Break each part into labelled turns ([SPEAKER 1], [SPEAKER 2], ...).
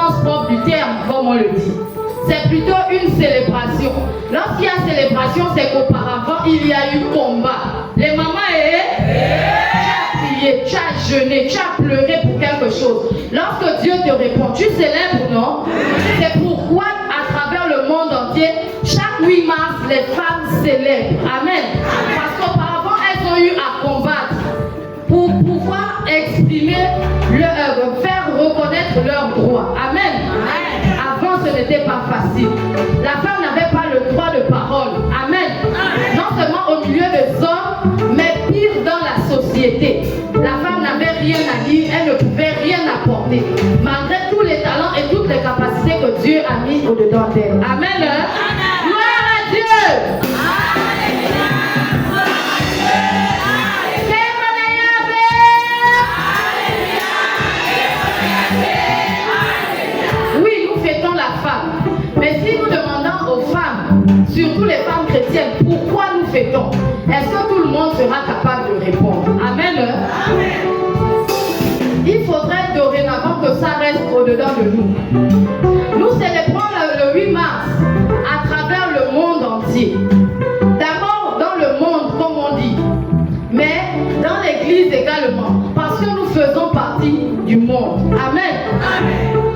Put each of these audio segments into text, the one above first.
[SPEAKER 1] sens propre du terme, comme on le dit. C'est plutôt une célébration. Lorsqu'il y a célébration, c'est qu'auparavant, il y a eu combat. Les mamans, tu as prié, tu as jeûné, tu as pleuré pour quelque chose. Lorsque Dieu te répond, tu célèbres, non? C'est pourquoi, à travers le monde entier, chaque 8 mars, les femmes célèbrent. Amen. Parce qu'auparavant, elles ont eu à combattre pour pouvoir exprimer, faire reconnaître leurs droits. Amen. Avant, ce n'était pas facile. La femme n'avait pas le droit de parole. Amen. Non seulement au milieu des hommes, mais pire dans la société. La femme n'avait rien à dire, elle ne pouvait rien apporter. Malgré tous les talents et toutes les capacités que Dieu a mis au-dedans d'elle. Amen. Gloire à Dieu. Mais si nous demandons aux femmes, surtout les femmes chrétiennes, pourquoi nous fêtons, est-ce que tout le monde sera capable de répondre? Amen. Il faudrait dorénavant que ça reste au-dedans de nous. Nous célébrons le 8 mars à travers le monde entier. D'abord dans le monde, comme on dit, mais dans l'église également, parce que nous faisons partie du monde. Amen.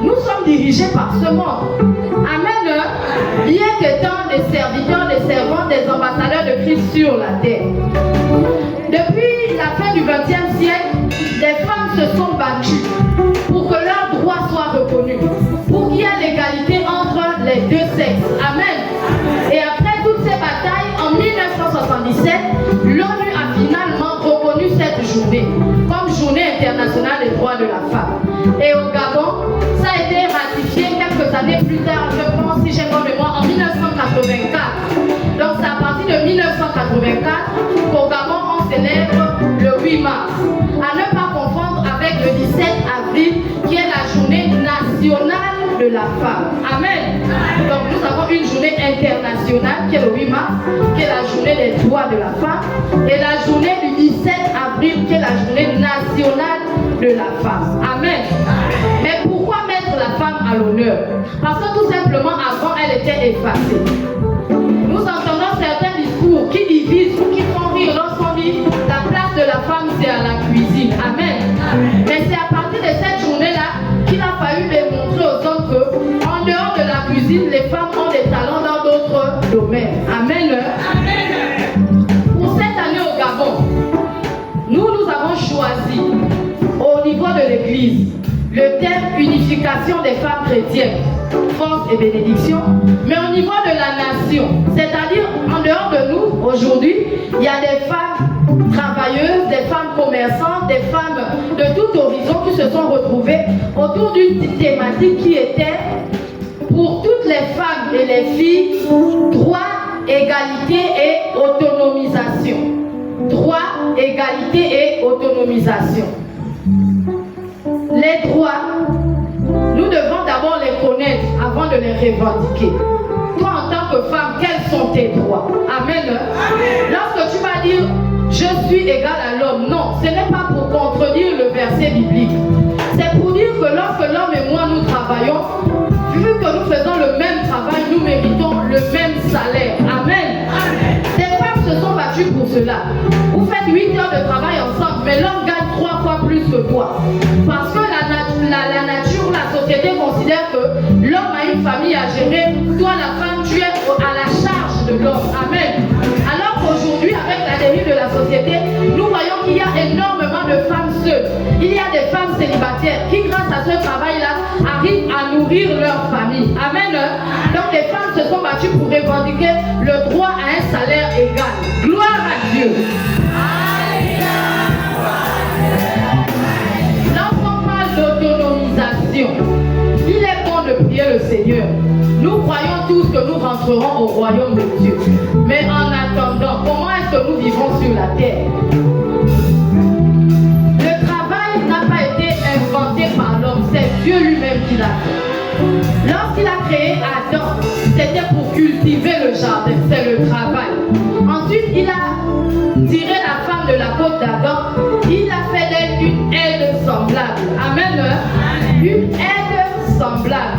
[SPEAKER 1] Nous sommes dirigés par ce monde. Amen. Bien qu'étant des serviteurs, des servantes, des ambassadeurs de Christ sur la terre. Depuis la fin du XXe siècle, les femmes se sont battues pour que leurs droits soient reconnus, pour qu'il y ait l'égalité entre les deux sexes. Amen. Et après toutes ces batailles, en 1977, l'ONU a finalement reconnu cette journée comme journée internationale des droits de la femme. Et au Gabon, ça a été ratifié quelques années plus tard, je pense, si j'ai bonne mémoire, en 1984. Donc c'est à partir de 1984 qu'au Gabon, on célèbre le 8 mars. À ne pas confondre avec le 17 avril, qui est la journée nationale de la femme. Amen. Donc nous avons une journée internationale, qui est le 8 mars, qui est la journée des droits de la femme, et la journée du 17 avril, qui est la journée nationale de la femme. Amen. Mais pourquoi mettre la femme à l'honneur? Parce que tout simplement, avant, elle était effacée. Nous entendons certains discours qui divisent ou qui font rire lorsqu'on dit la place de la femme, c'est à la cuisine. Amen. Mais c'est à partir de cette journée-là qu'il a fallu démontrer aux hommes que, en dehors de la cuisine, les femmes ont des talents dans d'autres domaines. Amen. Pour cette année au Gabon, nous avons choisi, au niveau de l'Église, le thème unification des femmes chrétiennes, force et bénédiction, mais au niveau de la nation, c'est-à-dire en dehors de nous, aujourd'hui, il y a des femmes travailleuses, des femmes commerçantes, des femmes de tout horizon qui se sont retrouvées autour d'une thématique qui était pour toutes les femmes et les filles, droit, égalité et autonomisation. Droit, égalité et autonomisation. Les droits, nous devons d'abord les connaître avant de les revendiquer. Toi, en tant que femme, quels sont tes droits? Amen. Lorsque tu vas dire je suis égal à l'homme, non, ce n'est pas pour contredire le verset biblique. C'est pour dire que lorsque l'homme et moi nous travaillons, vu que nous faisons le même travail, nous méritons le même salaire. Amen. Des femmes se sont battues pour cela. Vous faites 8 heures de travail ensemble, mais l'homme gagne 3 fois plus que toi. Parce que la nature, la société considère que l'homme a une famille à gérer. Toi, la femme, tu es à la charge de l'homme. Amen. Alors qu'aujourd'hui, avec la dérive de la société, nous voyons qu'il y a énormément de femmes seules. Il y a des femmes célibataires qui, grâce à ce travail-là, arrivent à nourrir leur famille. Amen. Donc les femmes se sont battues pour revendiquer le droit à un salaire égal. Gloire à Dieu. Lorsqu'on parle d'autonomisation, il est bon de prier le Seigneur. Nous croyons tous que nous rentrerons au royaume de Dieu. Mais en attendant, comment est-ce que nous vivons sur la terre? Le travail n'a pas été inventé par l'homme, c'est Dieu lui-même qui l'a fait. Lorsqu'il a créé Adam, c'était pour cultiver le jardin, c'est le travail. Ensuite, il a tiré la femme de la côte d'Adam, il a fait d'elle une aide semblable. Amen. Une aide semblable.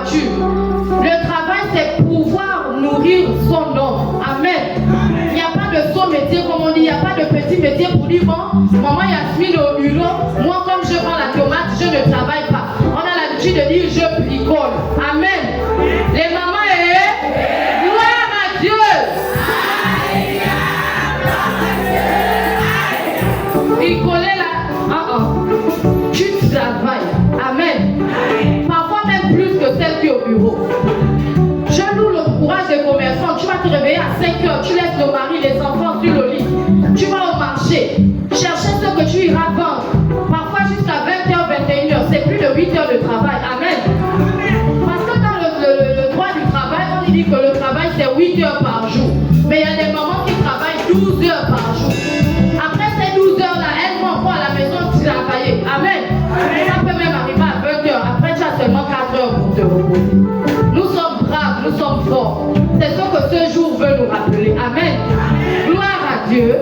[SPEAKER 1] voiture. Le travail, c'est pouvoir nourrir son nom. Amen. Il n'y a pas de saut métier, comme on dit. Il n'y a pas de petit métier pour dire, bon, maman Yasmine au bureau, moi, comme je vends la tomate, je ne travaille pas. On a l'habitude de dire, je bricole. Amen. Les mamans, gloire à Dieu. Bricoler là, tu travailles. Amen. Parfois même plus que celle qui est au bureau. Je loue le courage des commerçants. Tu vas te réveiller à 5 heures, tu laisses le mari, les enfants sur le lit. Tu vas au marché, chercher ce que tu iras vendre. Parfois jusqu'à 20h, 21h, c'est plus de 8 heures de travail. Amen. Parce que dans le droit du travail, on dit que le travail c'est 8 heures par jour. Mais il y a des mamans qui travaillent 12 heures par jour. Après ces 12 heures-là, elles vont encore à la maison travailler. Amen. Ça peut même arriver à 20 heures. Après, tu as seulement 4 heures pour te reposer. Nous sommes braves, nous sommes forts. C'est ce que ce jour veut nous rappeler. Amen. Gloire à Dieu.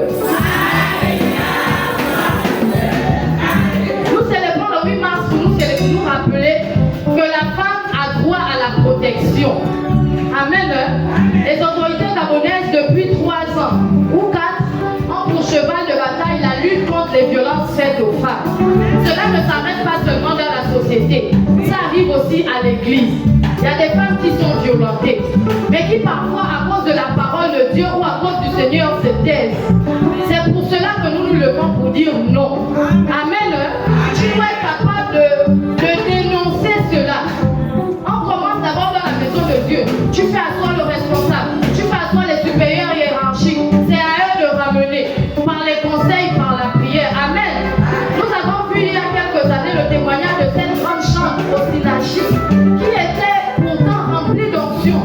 [SPEAKER 1] Nous célébrons le 8 mars pour nous rappeler que la femme a droit à la protection. Amen. Les autorités gabonaises, depuis 3 ans ou 4, ont pour cheval de bataille la lutte contre les violences faites aux femmes. Cela ne s'arrête pas seulement dans la société, ça arrive aussi à l'église. Il y a des femmes qui sont violentées, mais qui parfois, à cause de la parole de Dieu ou à cause du Seigneur, se taisent. C'est pour cela que nous nous levons pour dire non. Amen. Tu dois être capable de dénoncer cela. On commence d'abord dans la maison de Dieu. Tu fais asseoir le responsable, tu fais asseoir les supérieurs hiérarchiques. C'est à eux de ramener par les conseils, par la prière. Amen. Nous avons vu il y a quelques années le témoignage de cette grande chante Osinachi qui était pourtant remplie d'onction.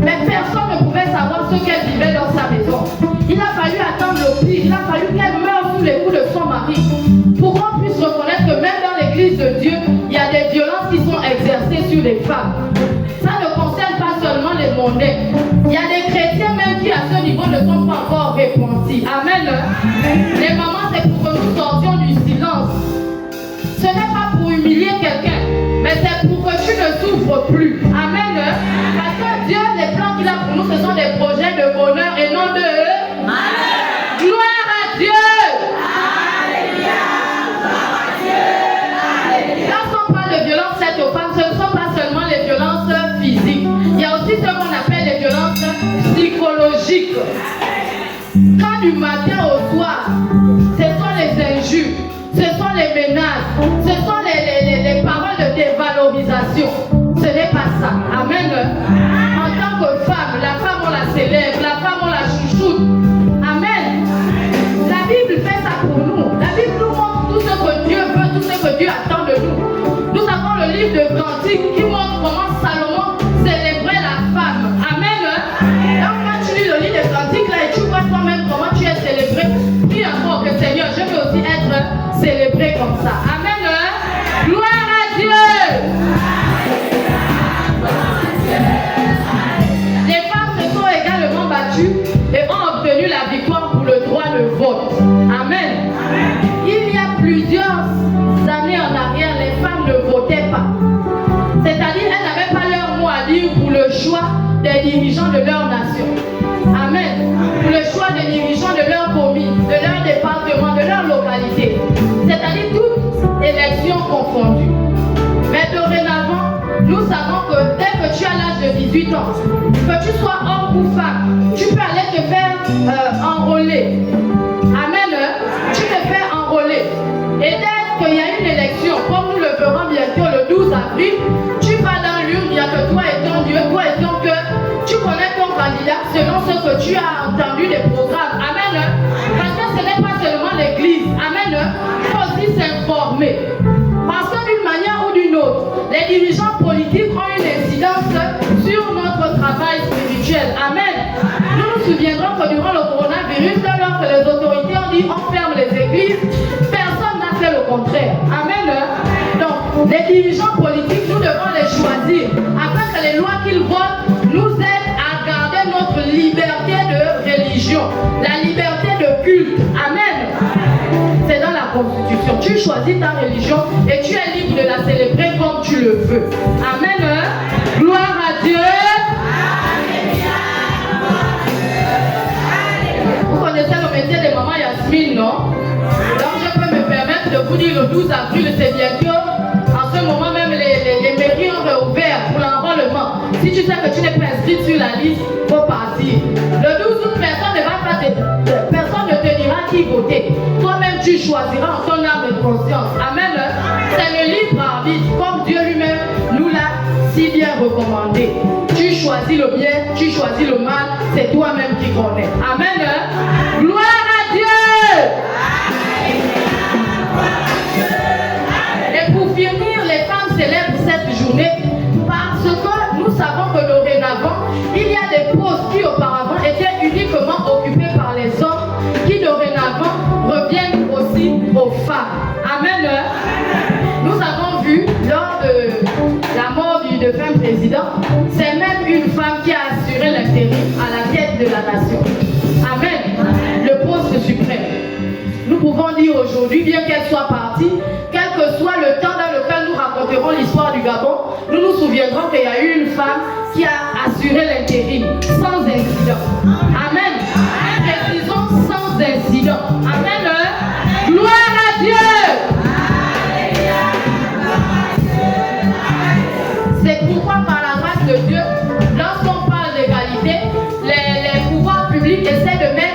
[SPEAKER 1] Mais personne ne pouvait savoir ce qu'elle vivait dans sa maison. Il a fallu attendre le pire. Il a fallu qu'elle meure sous les coups de son mari pour qu'on puisse reconnaître que même dans l'église de Dieu, il y a des violences qui sont exercées sur les femmes. Ça ne concerne pas seulement les mondains. Il y a des chrétiens même qui à ce niveau ne sont pas encore repentis. Amen. Les mamans, c'est pour que nous sortions du silence. Ce n'est pas pour humilier quelqu'un, mais c'est pour que tu ne souffres plus. Amen. Parce que Dieu, les plans qu'il a pour nous, ce sont des projets de bonheur et non de malheur. Gloire à Dieu. Lorsqu'on parle de violence faites aux femmes, ce ne sont pas seulement les violences physiques. Il y a aussi ce qu'on appelle les violences psychologiques. Quand du matin au soir, ce sont les injures, ce sont les menaces, ce sont les paroles de dévalorisation. Ce n'est pas ça. Amen. En tant que femme, la femme on la célèbre, la femme on la chouchoute. Amen. La Bible fait ça pour nous. La Bible nous montre tout ce que Dieu veut, tout ce que Dieu attend de nous. Nous avons le livre de Cantique qui montre comment Salomon célébrait la femme. Amen. Donc quand tu lis le livre de Cantique là et tu vois toi-même comment tu es célébré, dis encore que Seigneur, je veux aussi être célébré comme ça. Amen. Gloire à Dieu. Les femmes se sont également battues et ont obtenu la victoire pour le droit de vote. Amen. Il y a plusieurs années en arrière, les femmes ne votaient pas. C'est-à-dire, elles n'avaient pas leur mot à dire pour le choix des dirigeants de leur nation. Amen. Pour le choix des dirigeants de leur commune, de leur département, de leur localité. C'est-à-dire toutes élections confondues. Mais dorénavant, nous savons que dès que tu as l'âge de 18 ans, que tu sois homme ou femme, tu peux aller te faire enrôler. Amen. Tu te fais enrôler. Et dès qu'il y a une élection, comme nous le verrons bientôt le 12 avril, tu vas dans l'urne, il n'y a que toi et ton Dieu, toi et ton cœur. Tu connais ton candidat selon ce que tu as entendu des programmes. Amen. Parce que ce n'est pas seulement l'église. Amen. Il faut aussi s'informer. Parce que d'une manière ou d'une autre, les dirigeants politiques ont une incidence sur notre travail spirituel. Amen. Nous nous souviendrons que durant le coronavirus, alors que les autorités ont dit on ferme les églises, personne n'a fait le contraire. Amen. Donc, les dirigeants politiques, nous devons les choisir afin que les lois qu'ils votent nous aident à garder notre liberté de religion, la liberté de culte. Amen. C'est dans la Constitution. Tu choisis ta religion et tu es libre de la célébrer comme tu le veux. Amen. avril, le 12 avril, c'est bientôt. En ce moment même, les mairies ont réouvert pour l'enrôlement. Si tu sais que tu n'es pas inscrit sur la liste, il faut partir. Le 12 août, personne ne te dira qui voter. Toi-même, tu choisiras en ton âme et conscience. Amen. C'est le libre arbitre, comme Dieu lui-même nous l'a si bien recommandé. Tu choisis le bien, tu choisis le mal, c'est toi-même qui connais. Amen. Gloire à Dieu. Et pour finir, les femmes célèbrent cette journée parce que nous savons que dorénavant, il y a des postes qui auparavant étaient uniquement occupés par les hommes qui dorénavant reviennent aussi aux femmes. Amen. Nous avons vu lors de la mort du défunt président, c'est même une femme qui a assuré l'intérim à la tête de la nation. Amen. Le poste suprême. Nous pouvons dire aujourd'hui, bien qu'elle soit partie, quel que soit le temps dans lequel nous raconterons l'histoire du Gabon, nous nous souviendrons qu'il y a eu une femme qui a assuré l'intérim sans incident. Amen. Précisons sans incident. Amen. Gloire à Dieu. C'est pourquoi par la grâce de Dieu, lorsqu'on parle d'égalité, les pouvoirs publics essaient de mettre,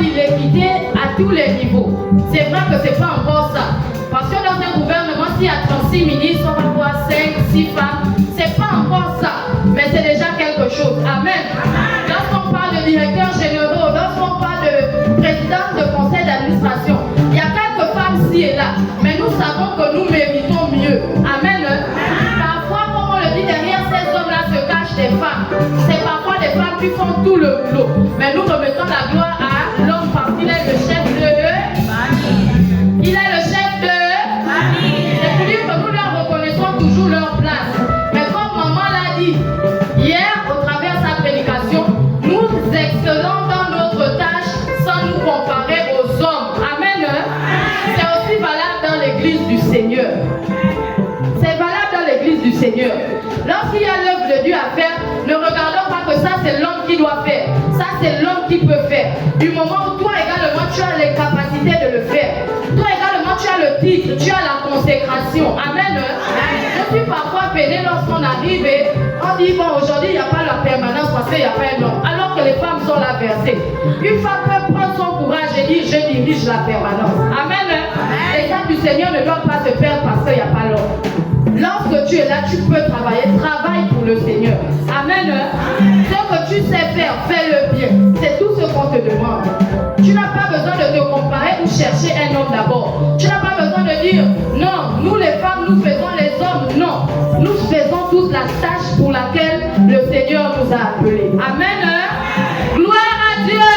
[SPEAKER 1] l'équité à tous les niveaux. C'est vrai que c'est pas encore ça. Parce que dans un gouvernement, s'il y a 36 ministres, on va voir 5, 6 femmes. C'est pas encore ça. Mais c'est déjà quelque chose. Amen. Lorsqu'on parle de directeurs généraux, lorsqu'on parle de présidence de conseil d'administration, il y a quelques femmes ci et là. Mais nous savons que nous méritons mieux. Amen. Parfois, comme on le dit, derrière ces hommes-là se cachent des femmes. C'est parfois des femmes qui font tout le boulot. Mais nous remettons la gloire à l'homme parce qu'il est le chef de famille. Il est le chef de famille. C'est pour dire que nous leur reconnaissons toujours leur place. Mais comme maman l'a dit hier au travers de sa prédication, nous excellons dans notre tâche sans nous comparer aux hommes. Amen. C'est aussi valable dans l'église du Seigneur. C'est valable dans l'église du Seigneur. Lorsqu'il y a l'œuvre de Dieu à faire, ne regardons pas que ça c'est l'homme qui doit faire. Ça c'est l'homme qui peut faire. Du moment où toi également tu as les capacités de le faire. Toi également tu as le titre, tu as la consécration. Amen. Je suis parfois peiné lorsqu'on arrive et on dit bon aujourd'hui il n'y a pas la permanence parce qu'il n'y a pas un homme. Alors que les femmes sont là versées. Une femme peut prendre son courage et dire je dirige la permanence. Amen. Les gens du Seigneur ne doivent pas se perdre parce qu'il n'y a pas l'homme. Lorsque tu es là, tu peux travailler. Travaille pour le Seigneur. Amen. Ce que tu sais faire, fais-le bien. C'est tout ce qu'on te demande. Tu n'as pas besoin de te comparer ou chercher un homme d'abord. Tu n'as pas besoin de dire non, nous les femmes, nous faisons les hommes. Non, nous faisons tous la tâche pour laquelle le Seigneur nous a appelés. Amen. Gloire à Dieu.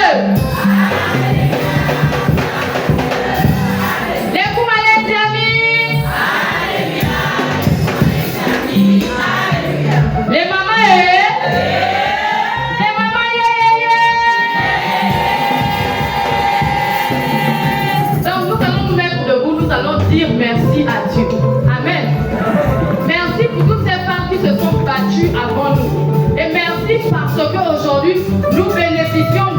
[SPEAKER 1] Les mamans, les mamans, Donc nous allons nous mettre debout, nous allons dire merci à Dieu. Amen. Merci pour toutes ces femmes qui se sont battues avant nous. Et merci parce qu'aujourd'hui, nous bénéficions